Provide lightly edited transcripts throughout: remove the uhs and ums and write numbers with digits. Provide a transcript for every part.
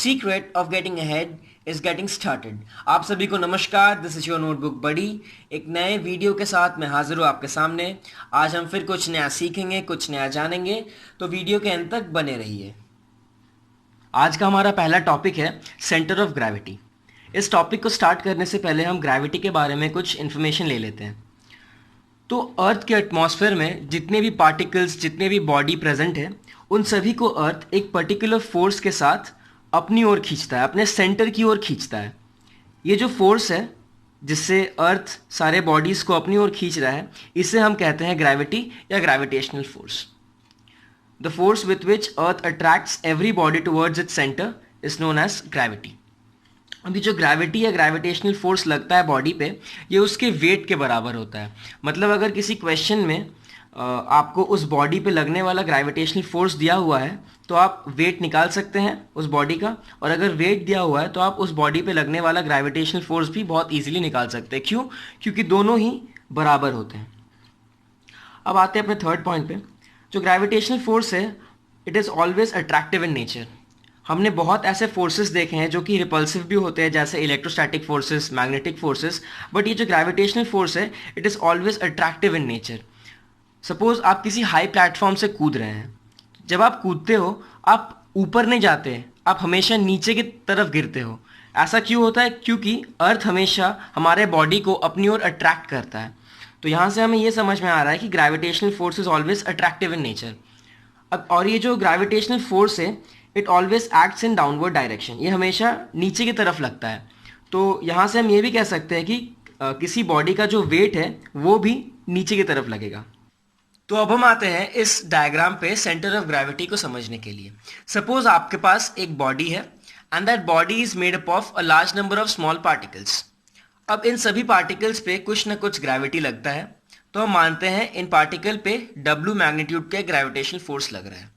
Secret of getting ahead is getting started. आप सभी को नमस्कार, दिस इज योर नोटबुक बडी। एक नए वीडियो के साथ मैं हाजिर हूँ आपके सामने। आज हम फिर कुछ नया सीखेंगे, कुछ नया जानेंगे, तो वीडियो के अंत तक बने रहिए। आज का हमारा पहला टॉपिक है सेंटर ऑफ ग्रेविटी। इस टॉपिक को स्टार्ट करने से पहले हम ग्रेविटी के बारे में कुछ इन्फॉर्मेशन ले लेते हैं। तो अर्थ के एटमॉस्फेयर में जितने भी पार्टिकल्स, जितने भी बॉडी प्रेजेंट है, उन सभी को अर्थ एक पर्टिकुलर फोर्स के साथ अपनी ओर खींचता है, अपने सेंटर की ओर खींचता है। ये जो फोर्स है जिससे अर्थ सारे बॉडीज़ को अपनी ओर खींच रहा है, इसे हम कहते हैं ग्रेविटी या gravitational force. The force with which earth attracts every body towards its centre is known as gravity. अभी जो ग्रेविटी या ग्रेविटेशनल फोर्स लगता है बॉडी पे, ये उसके वेट के बराबर होता है। मतलब अगर किसी क्वेश्चन में आपको उस बॉडी पे लगने वाला ग्रेविटेशनल फोर्स दिया हुआ है तो आप वेट निकाल सकते हैं उस बॉडी का, और अगर वेट दिया हुआ है तो आप उस बॉडी पे लगने वाला ग्रेविटेशनल फोर्स भी बहुत ईजिली निकाल सकते हैं। क्यों? क्योंकि दोनों ही बराबर होते हैं। अब आते हैं अपने थर्ड पॉइंट पे। जो ग्रेविटेशनल फोर्स है, it is always attractive in nature. हमने बहुत ऐसे फोर्सेस देखे हैं जो कि रिपल्सिव भी होते हैं, जैसे electrostatic forces, magnetic forces, but ये जो ग्रेविटेशनल फोर्स है, it is always attractive in nature. Suppose आप किसी हाई प्लेटफॉर्म से कूद रहे हैं। जब आप कूदते हो, आप ऊपर नहीं जाते, आप हमेशा नीचे की तरफ गिरते हो। ऐसा क्यों होता है? क्योंकि अर्थ हमेशा हमारे बॉडी को अपनी ओर अट्रैक्ट करता है। तो यहाँ से हमें ये समझ में आ रहा है कि gravitational force is always attractive in nature. अब और ये जो ग्रेविटेशनल फोर्स है, it always acts in downward direction. ये हमेशा नीचे की तरफ लगता है। तो यहाँ से हम ये भी कह सकते हैं कि किसी बॉडी का जो वेट है वो भी नीचे की तरफ लगेगा। तो अब हम आते हैं इस डायग्राम पे सेंटर ऑफ ग्रेविटी को समझने के लिए। सपोज आपके पास एक बॉडी है and that body is made up of a large number of small particles. अब इन सभी पार्टिकल्स पे कुछ ना कुछ ग्रेविटी लगता है, तो हम मानते हैं इन पार्टिकल पे W मैग्नीट्यूड के ग्रेविटेशनल फोर्स लग रहा है।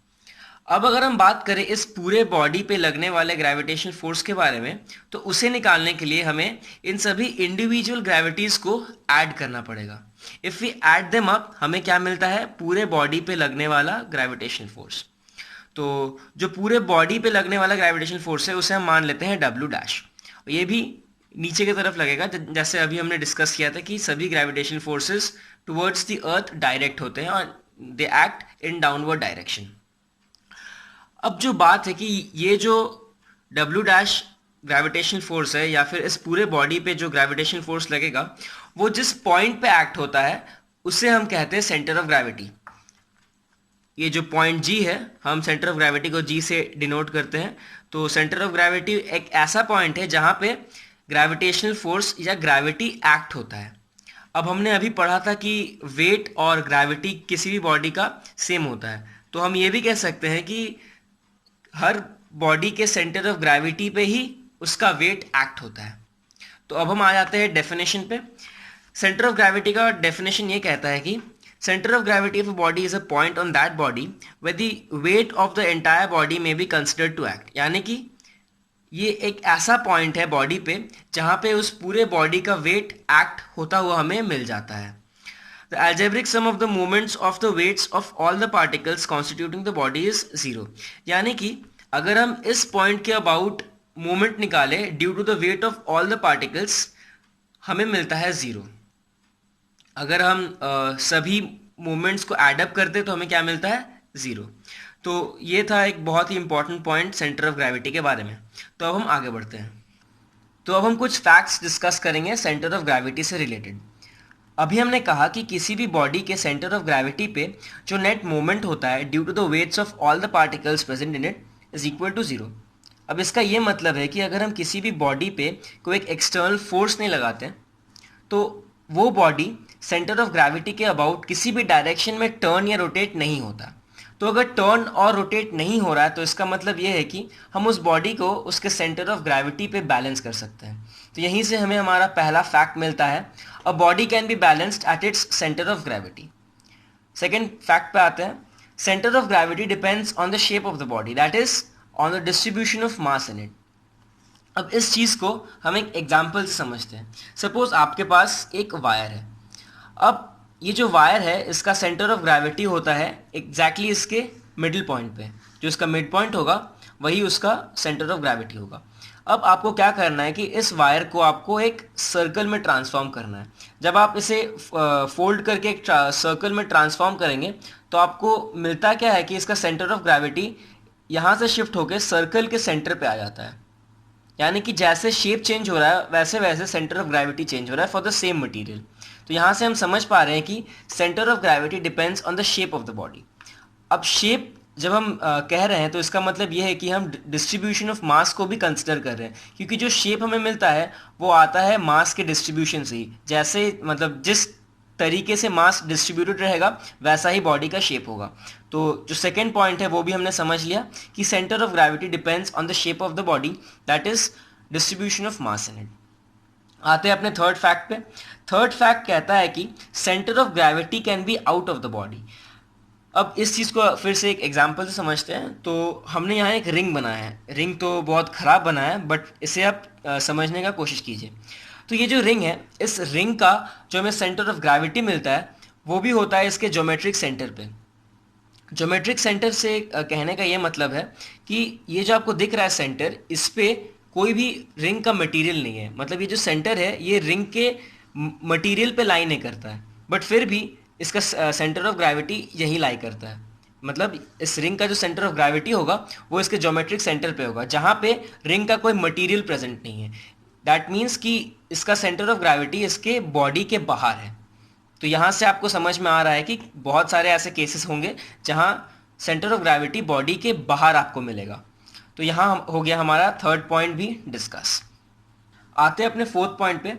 अब अगर हम बात करें इस पूरे बॉडी पे लगने वाले ग्रेविटेशनल फोर्स के बारे में, तो उसे निकालने के लिए हमें इन सभी इंडिविजुअल ग्रेविटीज को ऐड करना पड़ेगा। If we add them up, हमें क्या मिलता है? पूरे बॉडी पे लगने वाला ग्रेविटेशनल फोर्स। तो जो पूरे बॉडी पे लगने वाला ग्रेविटेशनल फोर्स है, उसे हम मान लेते हैं W डैश। ये भी नीचे की तरफ लगेगा, जैसे अभी हमने डिस्कस किया था कि सभी gravitational forces towards the earth direct होते हैं और they act in downward direction. अब जो बात है कि ये जो W डैश ग्रेविटेशनल फोर्स है, या फिर इस पूरे बॉडी पे जो ग्रेविटेशनल फोर्स लगेगा, वो जिस पॉइंट पे एक्ट होता है उसे हम कहते हैं सेंटर ऑफ ग्रेविटी। ये जो पॉइंट G है, हम सेंटर ऑफ ग्रेविटी को G से डिनोट करते हैं। तो सेंटर ऑफ ग्रेविटी एक ऐसा पॉइंट है जहाँ पे ग्रेविटेशनल फोर्स या ग्रेविटी एक्ट होता है। अब हमने अभी पढ़ा था कि वेट और ग्रेविटी किसी भी बॉडी का सेम होता है, तो हम ये भी कह सकते हैं कि हर बॉडी के सेंटर ऑफ ग्रेविटी पे ही उसका वेट एक्ट होता है। तो अब हम आ जाते हैं डेफिनेशन पे। सेंटर ऑफ ग्रेविटी का डेफिनेशन ये कहता है कि centre of gravity of a body is a point on that body where the weight of the entire body may be considered to act. यानी कि ये एक ऐसा पॉइंट है बॉडी पे जहाँ पे उस पूरे बॉडी का वेट एक्ट होता हुआ हमें मिल जाता है। The algebraic sum of the moments of the weights of all the particles constituting the body is 0। यानी कि अगर हम इस पॉइंट के अबाउट मोमेंट निकाले due to the weight of all the particles, हमें मिलता है 0। अगर हम सभी मोमेंट्स को एडअप करते तो हमें क्या मिलता है? 0। तो ये था एक बहुत ही important point centre of gravity के बारे में। तो अब हम आगे बढ़ते हैं। तो अब हम कुछ फैक्ट्स डिस्कस करेंगे सेंटर ऑफ ग्रेविटी से रिलेटेड। अभी हमने कहा कि किसी भी बॉडी के सेंटर ऑफ ग्रेविटी पे जो नेट मोमेंट होता है due to the weights of all the particles present in it is equal to 0। अब इसका ये मतलब है कि अगर हम किसी भी बॉडी पे कोई एक एक्सटर्नल फोर्स नहीं लगाते तो वो बॉडी सेंटर ऑफ ग्रेविटी के अबाउट किसी भी डायरेक्शन में टर्न या रोटेट नहीं होता। तो अगर टर्न और रोटेट नहीं हो रहा है तो इसका मतलब ये है कि हम उस बॉडी को उसके सेंटर ऑफ ग्रेविटी पे बैलेंस कर सकते हैं। तो यहीं से हमें हमारा पहला फैक्ट मिलता है, a body can be balanced at its centre of gravity. Second fact पे आते हैं, centre of gravity depends on the shape of the body, that is on the distribution of mass in it. अब इस चीज़ को हम एक example से समझते हैं। सपोज आपके पास एक वायर है। अब ये जो वायर है, इसका सेंटर ऑफ ग्रेविटी होता है एग्जैक्टली इसके मिडिल पॉइंट पे। जो इसका मिड पॉइंट होगा वही उसका सेंटर ऑफ ग्रेविटी होगा। अब आपको क्या करना है कि इस वायर को आपको एक सर्कल में ट्रांसफॉर्म करना है। जब आप इसे फोल्ड करके एक सर्कल में ट्रांसफॉर्म करेंगे तो आपको मिलता क्या है कि इसका सेंटर ऑफ ग्रेविटी यहाँ से शिफ्ट होकर सर्कल के सेंटर पे आ जाता है। यानी कि जैसे शेप चेंज हो रहा है वैसे वैसे सेंटर ऑफ ग्रेविटी चेंज हो रहा है फॉर द सेम मटेरियल। तो यहाँ से हम समझ पा रहे हैं कि centre of gravity depends on the shape of the body. अब शेप जब हम कह रहे हैं तो इसका मतलब ये है कि हम डिस्ट्रीब्यूशन ऑफ मास को भी कंसिडर कर रहे हैं, क्योंकि जो शेप हमें मिलता है वो आता है मास के डिस्ट्रीब्यूशन से ही। जैसे मतलब जिस तरीके से मास डिस्ट्रीब्यूटेड रहेगा वैसा ही बॉडी का शेप होगा। तो जो सेकेंड पॉइंट है वो भी हमने समझ लिया कि centre of gravity depends on the shape of the body, that is distribution of mass in it. आते हैं अपने थर्ड फैक्ट पे। थर्ड फैक्ट कहता है कि centre of gravity can be out of the body. अब इस चीज़ को फिर से एक एग्जांपल से समझते हैं। तो हमने यहाँ एक रिंग बनाया है। रिंग तो बहुत ख़राब बना है बट इसे आप समझने का कोशिश कीजिए। तो ये जो रिंग है, इस रिंग का जो हमें सेंटर ऑफ ग्रेविटी मिलता है वो भी होता है इसके ज्योमेट्रिक सेंटर पे। ज्योमेट्रिक सेंटर से कहने का ये मतलब है कि ये जो आपको दिख रहा है सेंटर, इस पे कोई भी रिंग का मटेरियल नहीं है। मतलब ये जो सेंटर है ये रिंग के मटेरियल पे लाई नहीं करता है, बट फिर भी इसका सेंटर ऑफ ग्रेविटी यही लाई करता है। मतलब इस रिंग का जो सेंटर ऑफ ग्रेविटी होगा वो इसके ज्योमेट्रिक सेंटर पे होगा, जहाँ पे रिंग का कोई मटेरियल प्रेजेंट नहीं है। दैट मीन्स कि इसका सेंटर ऑफ ग्रेविटी इसके बॉडी के बाहर है। तो यहाँ से आपको समझ में आ रहा है कि बहुत सारे ऐसे केसेस होंगे जहाँ सेंटर ऑफ ग्रेविटी बॉडी के बाहर आपको मिलेगा। तो यहाँ हो गया हमारा थर्ड पॉइंट भी डिस्कस। आते हैं अपने फोर्थ पॉइंट पे।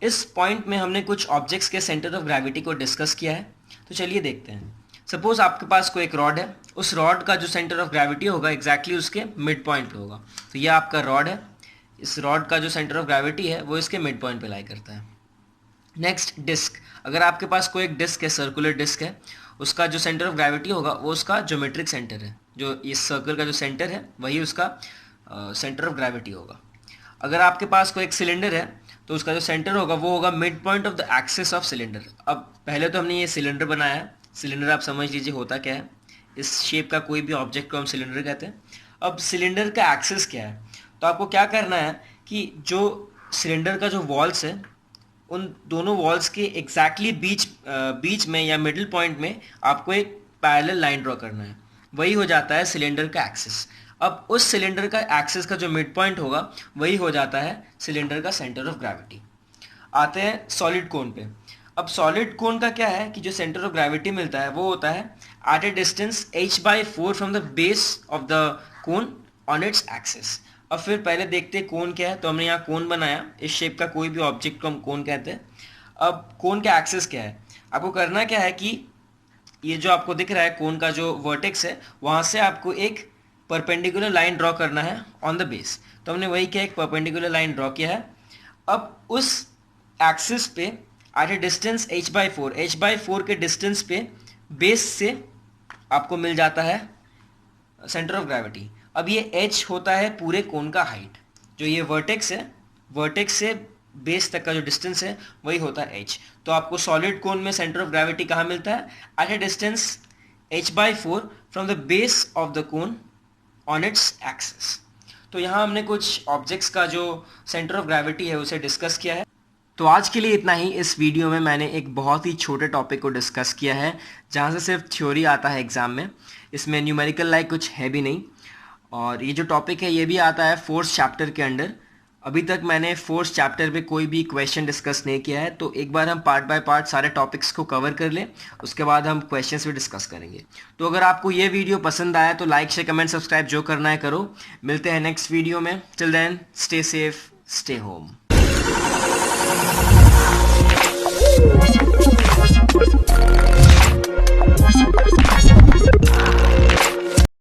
इस पॉइंट में हमने कुछ ऑब्जेक्ट्स के सेंटर ऑफ ग्रेविटी को डिस्कस किया है। तो चलिए देखते हैं। सपोज आपके पास कोई एक रॉड है, उस रॉड का जो सेंटर ऑफ ग्रेविटी होगा एग्जैक्टली उसके मिड पॉइंट पे होगा। तो ये आपका रॉड है, इस रॉड का जो सेंटर ऑफ ग्रेविटी है वो इसके मिड पॉइंट पे लाई करता है। Next disc. अगर आपके पास कोई एक डिस्क है, सर्कुलर डिस्क है, उसका जो सेंटर ऑफ ग्रेविटी होगा वो उसका ज्योमेट्रिक सेंटर है। जो इस सर्कल का जो सेंटर है वही उसका सेंटर ऑफ ग्रेविटी होगा। अगर आपके पास कोई एक सिलेंडर है तो उसका जो सेंटर होगा वो होगा mid point of the axis of cylinder. अब पहले तो हमने ये सिलेंडर बनाया है। सिलेंडर आप समझ लीजिए होता क्या है। इस शेप का कोई भी ऑब्जेक्ट को हम सिलेंडर कहते हैं। अब सिलेंडर का एक्सिस क्या है, तो आपको क्या करना है कि जो सिलेंडर का जो वॉल्स है उन दोनों वॉल्स के एग्जैक्टली बीच में या मिडिल पॉइंट में आपको एक पैरेलल लाइन ड्रॉ करना है। वही हो जाता है सिलेंडर का एक्सिस। अब उस सिलेंडर का एक्सिस का जो मिड पॉइंट होगा वही हो जाता है सिलेंडर का सेंटर ऑफ ग्रेविटी। आते हैं सॉलिड कोन पे। अब सॉलिड कोन का क्या है कि जो सेंटर ऑफ ग्रेविटी मिलता है वो होता है at a distance h/4 from the base of the cone on its axis. अब फिर पहले देखते हैं कोन क्या है। तो हमने यहाँ कोन बनाया। इस शेप का कोई भी ऑब्जेक्ट को हम कोन कहते हैं। अब कोन का एक्सिस क्या है, आपको करना क्या है कि ये जो आपको दिख रहा है कोन का जो वर्टेक्स है वहाँ से आपको एक परपेंडिकुलर लाइन ड्रॉ करना है ऑन द बेस। तो हमने वही किया, एक परपेंडिकुलर लाइन ड्रॉ किया है। अब उस एक्सिस पे एट ए डिस्टेंस h/4 के डिस्टेंस पे बेस से आपको मिल जाता है सेंटर ऑफ ग्रेविटी। अब ये h होता है पूरे कोन का हाइट। जो ये वर्टेक्स है, वर्टेक्स से बेस तक का जो डिस्टेंस है वही होता है h। तो आपको सॉलिड कोन में सेंटर ऑफ ग्रेविटी कहाँ मिलता है, at a distance h/4 from the base of the cone on its axis. तो यहाँ हमने कुछ ऑब्जेक्ट्स का जो सेंटर ऑफ ग्रेविटी है उसे डिस्कस किया है। तो आज के लिए इतना ही। इस वीडियो में मैंने एक बहुत ही छोटे टॉपिक को डिस्कस किया है जहाँ से सिर्फ थ्योरी आता है एग्ज़ाम में। इसमें न्यूमेरिकल लाइक कुछ है भी नहीं। और ये जो टॉपिक है ये भी आता है फोर्थ चैप्टर के अंडर। अभी तक मैंने फोर्थ चैप्टर पे कोई भी क्वेश्चन डिस्कस नहीं किया है। तो एक बार हम पार्ट बाय पार्ट सारे टॉपिक्स को कवर कर लें, उसके बाद हम क्वेश्चंस भी डिस्कस करेंगे। तो अगर आपको ये वीडियो पसंद आया तो लाइक शेयर कमेंट सब्सक्राइब जो करना है करो। मिलते हैं नेक्स्ट वीडियो में। Till then stay safe, stay home.